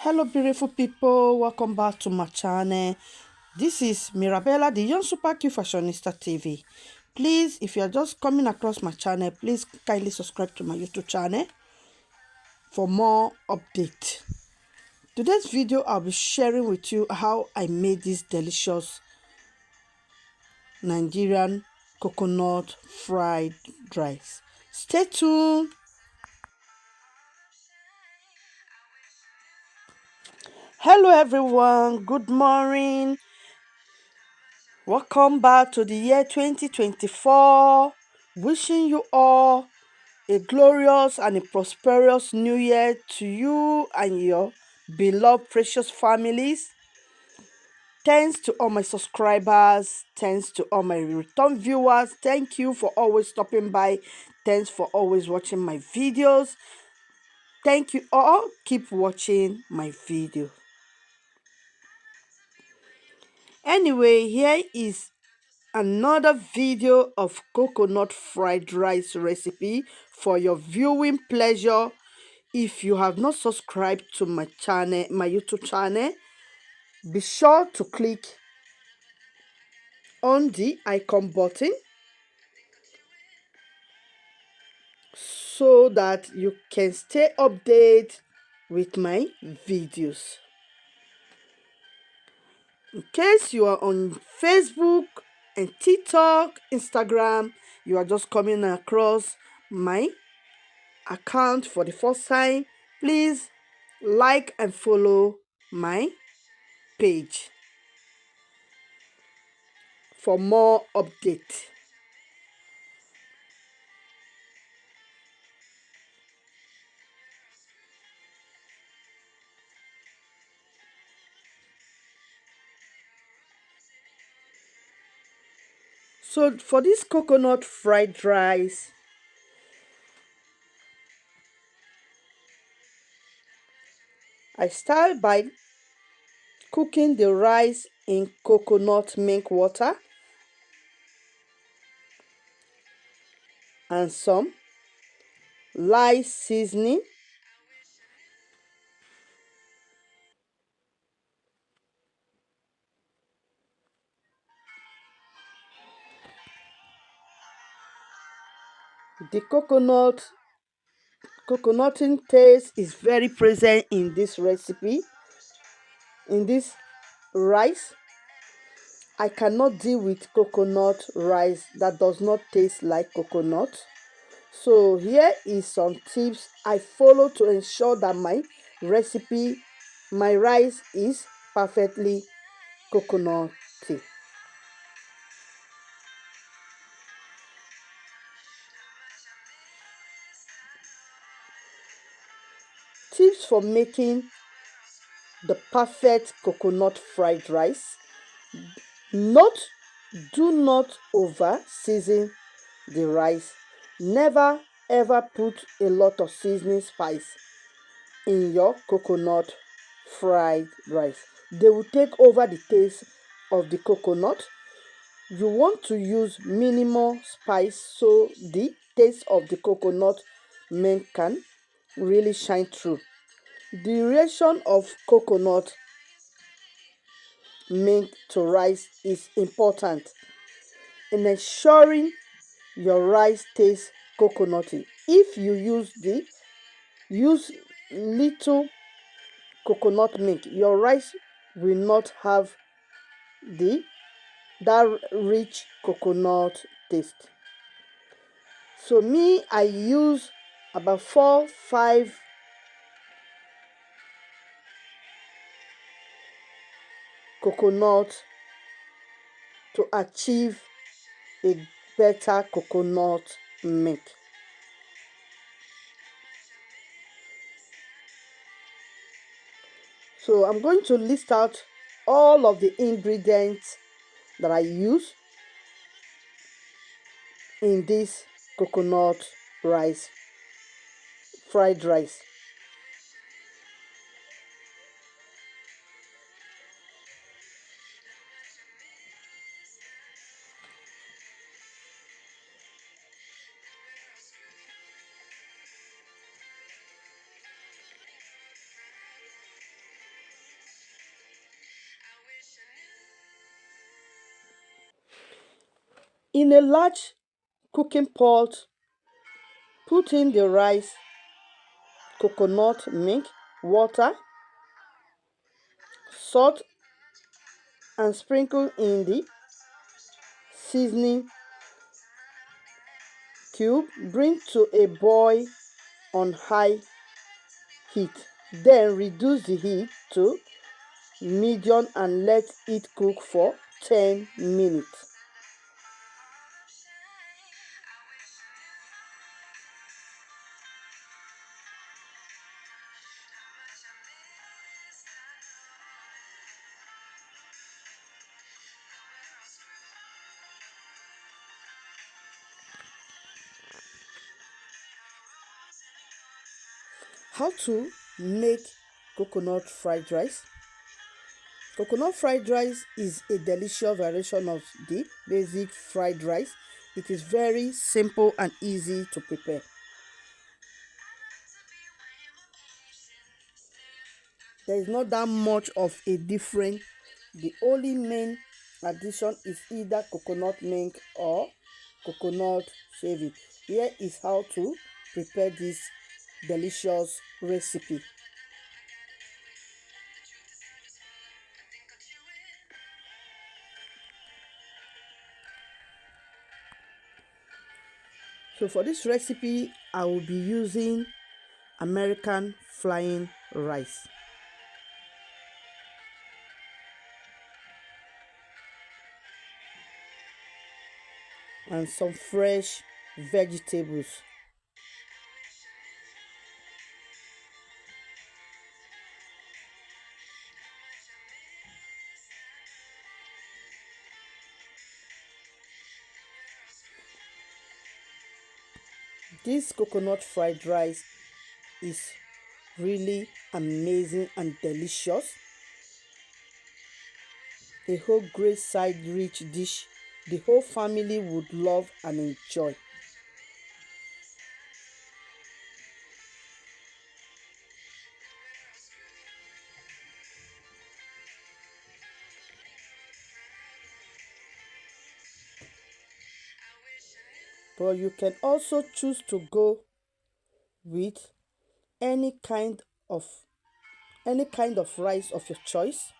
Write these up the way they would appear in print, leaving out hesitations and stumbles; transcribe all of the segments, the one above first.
Hello beautiful people, welcome back to my channel. This is Mirabella, the young super cute fashionista TV. Please, if you are just coming across my channel, please kindly subscribe to my YouTube channel for more updates. Today's video, I'll be sharing with you how I made this delicious Nigerian coconut fried rice. Stay tuned. Hello everyone, good morning. Welcome back to the year 2024. Wishing you all a glorious and a prosperous new year to you and your beloved precious families. Thanks to all my subscribers. Thanks to all my return viewers. Thank you for always stopping by. Thanks for always watching my videos. Thank you all. Keep watching my video. Anyway, here is another video of coconut fried rice recipe for your viewing pleasure. If you have not subscribed to my channel, my YouTube channel, be sure to click on the icon button so that you can stay updated with my videos. In case you are on Facebook and TikTok, Instagram, you are just coming across my account for the first time, please like and follow my page for more updates. So for this coconut fried rice, I start by cooking the rice in coconut milk water and some light seasoning. The coconutting taste is very present in this recipe, in this rice. I cannot deal with coconut rice that does not taste like coconut. So here is some tips I follow to ensure that my recipe, my rice is perfectly coconutty. Tips for making the perfect coconut fried rice. Note, do not over season the rice. Never ever put a lot of seasoning spice in your coconut fried rice. They will take over the taste of the coconut. You want to use minimal spice so the taste of the coconut milk can really shine through. The ratio of coconut milk to rice is important in ensuring your rice tastes coconutty. If you use little coconut milk, your rice will not have the that rich coconut taste. So me, I use about 4-5 coconut to achieve a better coconut milk. So I'm going to list out all of the ingredients that I use in this coconut rice, fried rice. In a large cooking pot, put in the rice, coconut milk, water, salt, and sprinkle in the seasoning cube. Bring to a boil on high heat. Then reduce the heat to medium and let it cook for 10 minutes. How to make coconut fried rice? Coconut fried rice is a delicious variation of the basic fried rice. It is very simple and easy to prepare. There is not that much of a difference. The only main addition is either coconut milk or coconut shaving. Here is how to prepare this delicious recipe. So for this recipe, I will be using American flying rice and some fresh vegetables. This coconut fried rice is really amazing and delicious. A whole great side rich dish the whole family would love and enjoy. But you can also choose to go with any kind of rice of your choice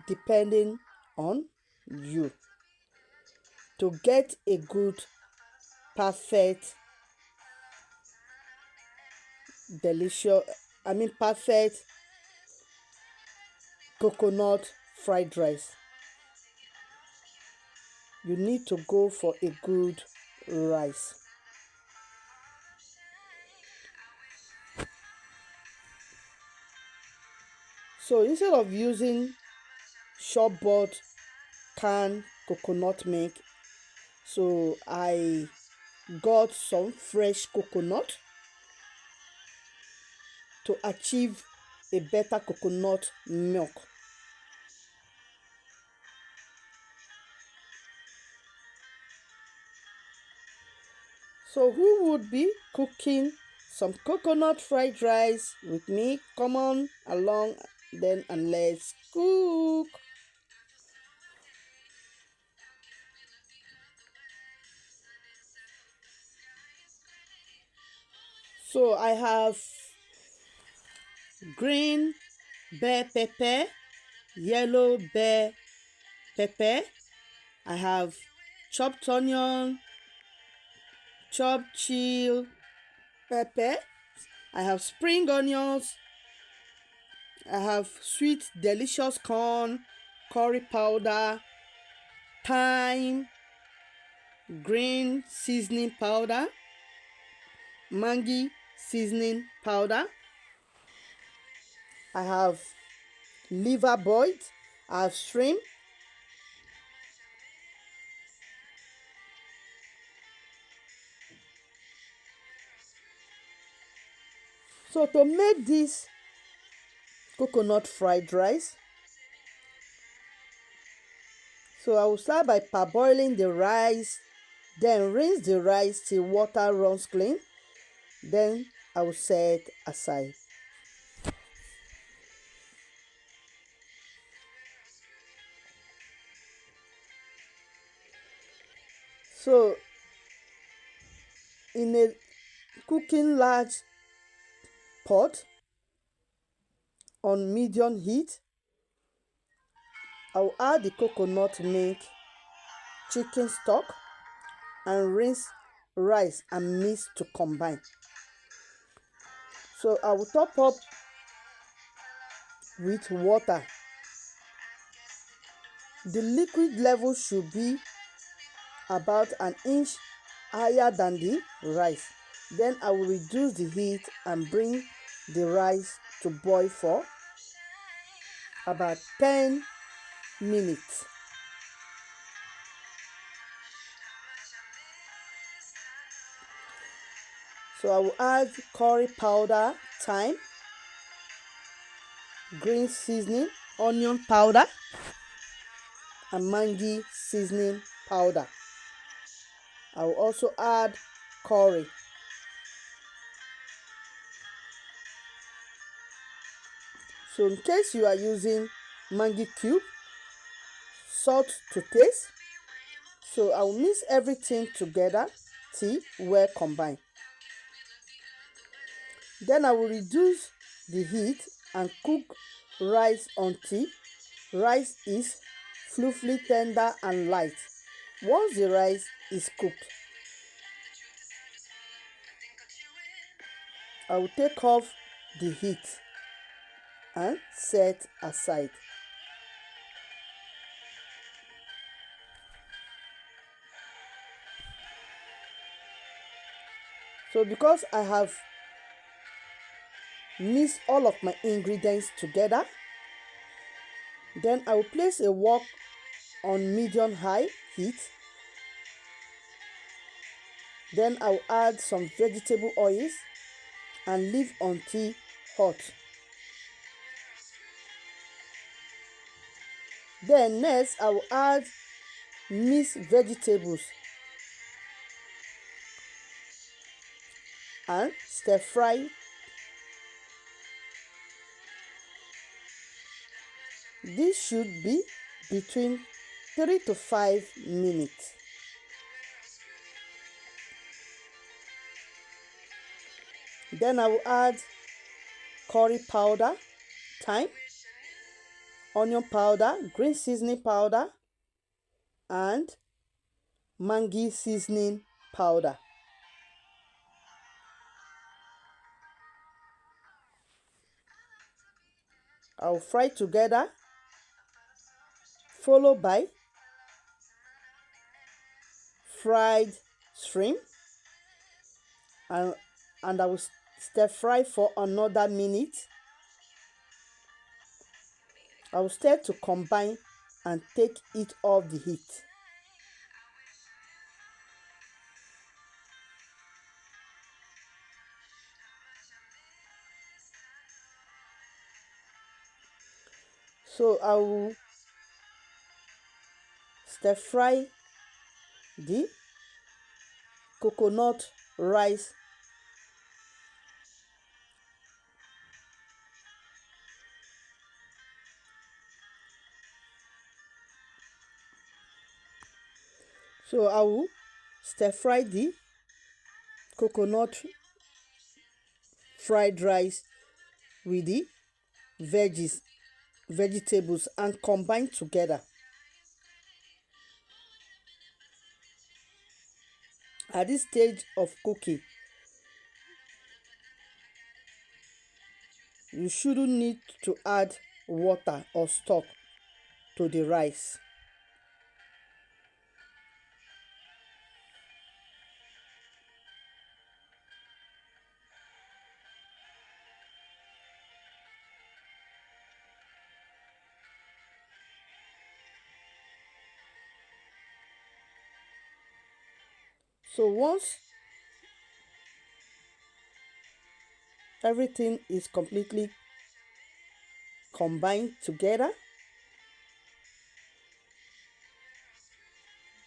depending on you to get a good perfect delicious perfect coconut fried rice. You need to go for a good rice. So instead of using shop bought canned coconut milk, so I got some fresh coconut to achieve a better coconut milk. So who would be cooking some coconut fried rice with me? Come on along then and let's cook. So I have green bell pepper, yellow bell pepper. I have chopped onion, chopped chill pepper. I have spring onions. I have sweet delicious corn, curry powder, thyme, green seasoning powder, Maggi seasoning powder. I have liver boiled. I have shrimp. So to make this coconut fried rice, so I will start by parboiling the rice, then rinse the rice till water runs clean. Then I will set aside. So in a cooking large pot on medium heat, I'll add the coconut milk, chicken stock, and rinse rice and mix to combine. So I will top up with water. The liquid level should be about an inch higher than the rice. Then I will reduce the heat and bring the rice to boil for about 10 minutes. So I will add curry powder, thyme, green seasoning, onion powder, and Maggi seasoning powder. I will also add curry. So in case you are using Maggi cube, salt to taste. So I will mix everything together till well combined. Then I will reduce the heat and cook rice until rice is fluffy, tender, and light. Once the rice is cooked, I will take off the heat and set aside. So because I have mixed all of my ingredients together, then I will place a wok on medium high heat. Then I will add some vegetable oils and leave until hot. Then next I will add mixed vegetables and stir fry. This should be between 3 to 5 minutes. Then I will add curry powder, thyme, onion powder, green seasoning powder, and Maggi seasoning powder. I will fry together, followed by fried shrimp, and I will stir fry for another minute. I will stir to combine and take it off the heat. So I will stir fry the coconut rice. So I will stir fry the coconut fried rice with the vegetables and combine together. At this stage of cooking, you shouldn't need to add water or stock to the rice. So once everything is completely combined together,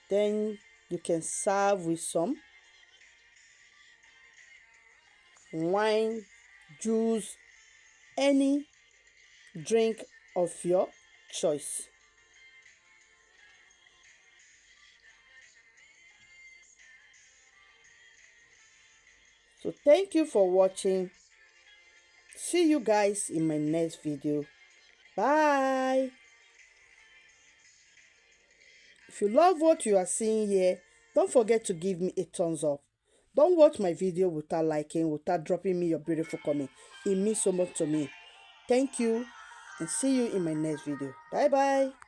then you can serve with some wine, juice, any drink of your choice. So thank you for watching. See you guys in my next video. Bye. If you love what you are seeing here, don't forget to give me a thumbs up. Don't watch my video without liking, without dropping me your beautiful comment. It means so much to me. Thank you and see you in my next video. Bye bye.